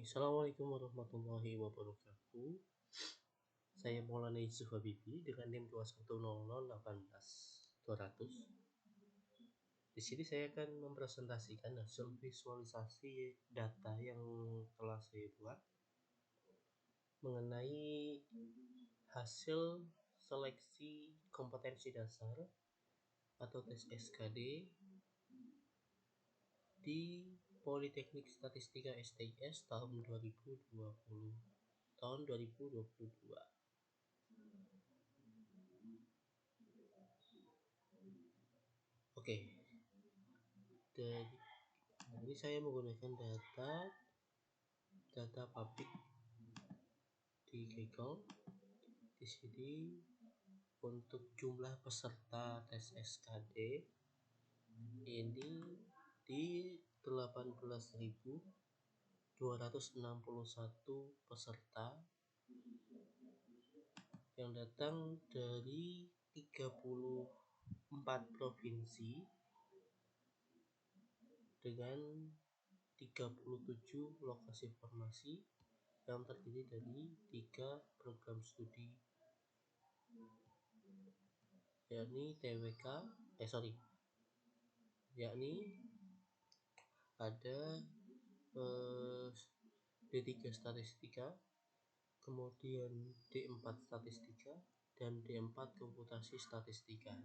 Assalamualaikum warahmatullahi wabarakatuh. Saya Maulana Yusuf Habibi dengan NIM 210018200. Di sini saya akan mempresentasikan hasil visualisasi data yang telah saya buat mengenai hasil seleksi kompetensi dasar atau tes SKD di Politeknik Statistika STIS tahun 2022. Oke. Ini saya menggunakan data publik di Google. Di sini untuk jumlah peserta tes SKD ini di 18.261 peserta yang datang dari 34 provinsi dengan 37 lokasi formasi yang terdiri dari 3 program studi, yakni ada D3 Statistika, kemudian D4 Statistika, dan D4 Komputasi Statistika.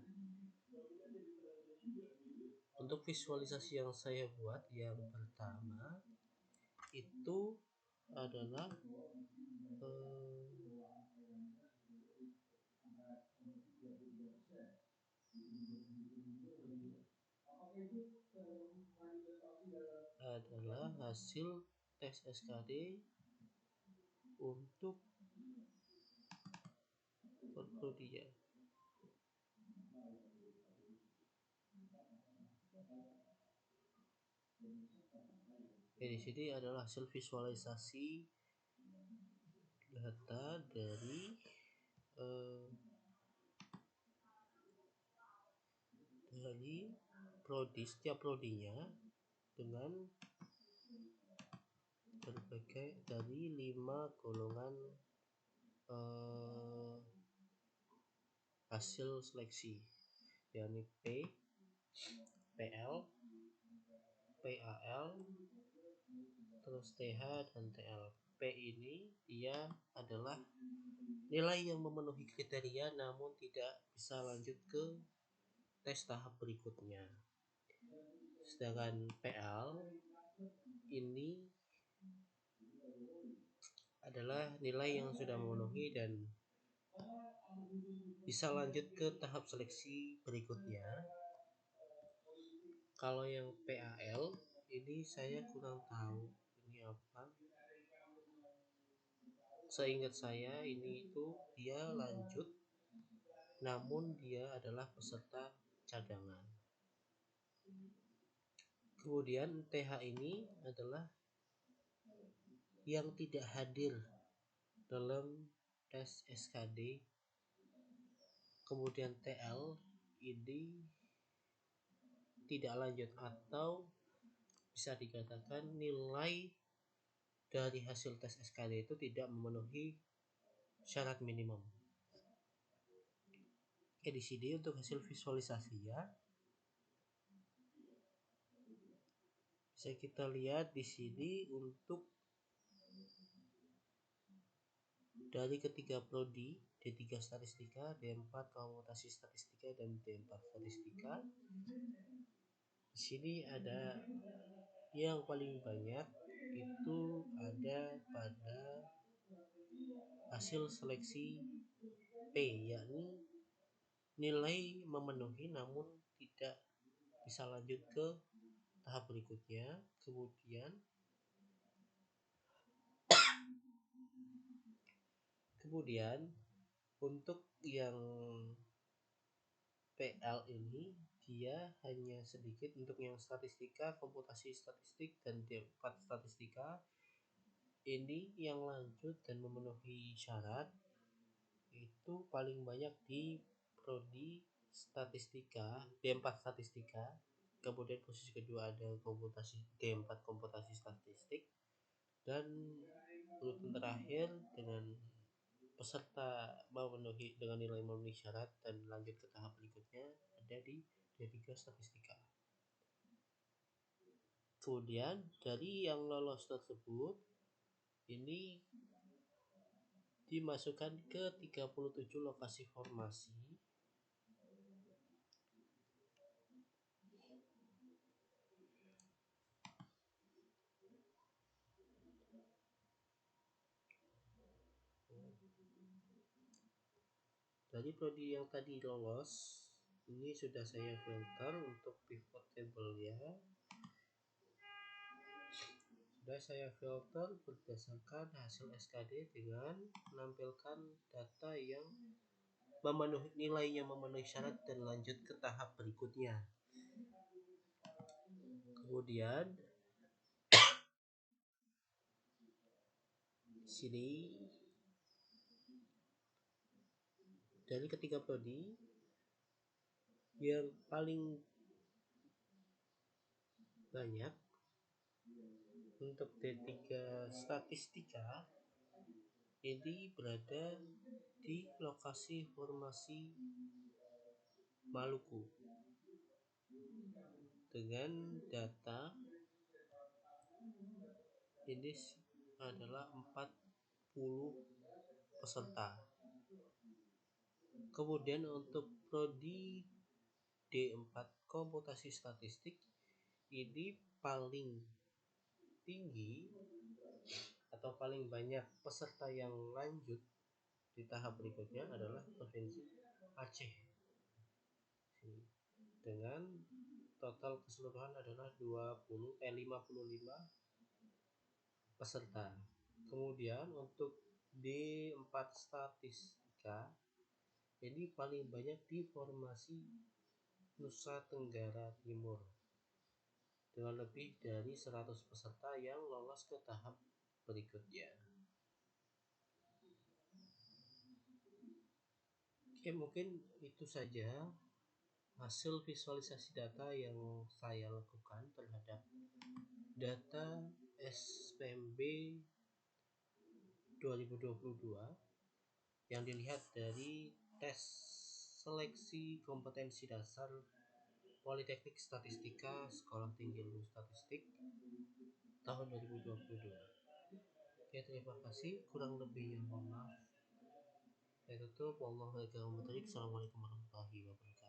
Untuk visualisasi yang saya buat yang pertama itu adalah hasil tes SKD untuk prodinya. Di sini adalah hasil visualisasi data dari setiap prodinya dengan berbagai dari 5 golongan hasil seleksi, yakni P, PL, PAL, terus TH dan TL. P ini dia adalah nilai yang memenuhi kriteria namun tidak bisa lanjut ke tes tahap berikutnya. Sedangkan PL ini adalah nilai yang sudah memenuhi dan bisa lanjut ke tahap seleksi berikutnya. Kalau yang PAL ini saya kurang tahu ini apa. Seingat saya ini itu dia lanjut namun dia adalah peserta cadangan. Kemudian TH ini adalah yang tidak hadir dalam tes SKD. Kemudian TL ini tidak lanjut atau bisa dikatakan nilai dari hasil tes SKD itu tidak memenuhi syarat minimum. Di sini untuk hasil visualisasi ya. Bisa kita lihat di sini untuk dari ketiga prodi D3 Statistika, D4 Komputasi Statistika, dan D4 Statistika. Di sini ada yang paling banyak itu ada pada hasil seleksi P, yakni nilai memenuhi namun tidak bisa lanjut ke tahap berikutnya. Kemudian untuk yang PL ini dia hanya sedikit untuk yang statistika, komputasi statistik, dan D4 statistika. Ini yang lanjut dan memenuhi syarat itu paling banyak di prodi statistika, D4 statistika. Kemudian posisi kedua ada komputasi D4 komputasi statistik, dan peserta memenuhi dengan nilai memenuhi syarat dan lanjut ke tahap berikutnya ada di D3 statistika. Kemudian dari yang lolos tersebut ini dimasukkan ke 37 lokasi formasi dari prodi yang tadi lolos. Ini sudah saya filter untuk pivot table ya. Sudah saya filter berdasarkan hasil SKD dengan menampilkan data yang nilainya memenuhi syarat dan lanjut ke tahap berikutnya. Kemudian di sini dari ketiga prodi yang paling banyak untuk D3 statistika ini berada di lokasi formasi Maluku dengan data ini adalah 40 peserta. Kemudian untuk prodi D4 komputasi statistik ini paling tinggi atau paling banyak peserta yang lanjut di tahap berikutnya adalah provinsi Aceh dengan total keseluruhan adalah 55 peserta. Kemudian untuk D4 statistika ini paling banyak di formasi Nusa Tenggara Timur dengan lebih dari 100 peserta yang lolos ke tahap berikutnya. Oke, mungkin itu saja hasil visualisasi data yang saya lakukan terhadap data SPMB 2022 yang dilihat dari tes seleksi kompetensi dasar Politeknik Statistika Sekolah Tinggi Ilmu Statistik tahun 2022. Oke, terima kasih. Kurang lebihnya mohon maaf. Saya tutup. Assalamualaikum warahmatullahi wabarakatuh.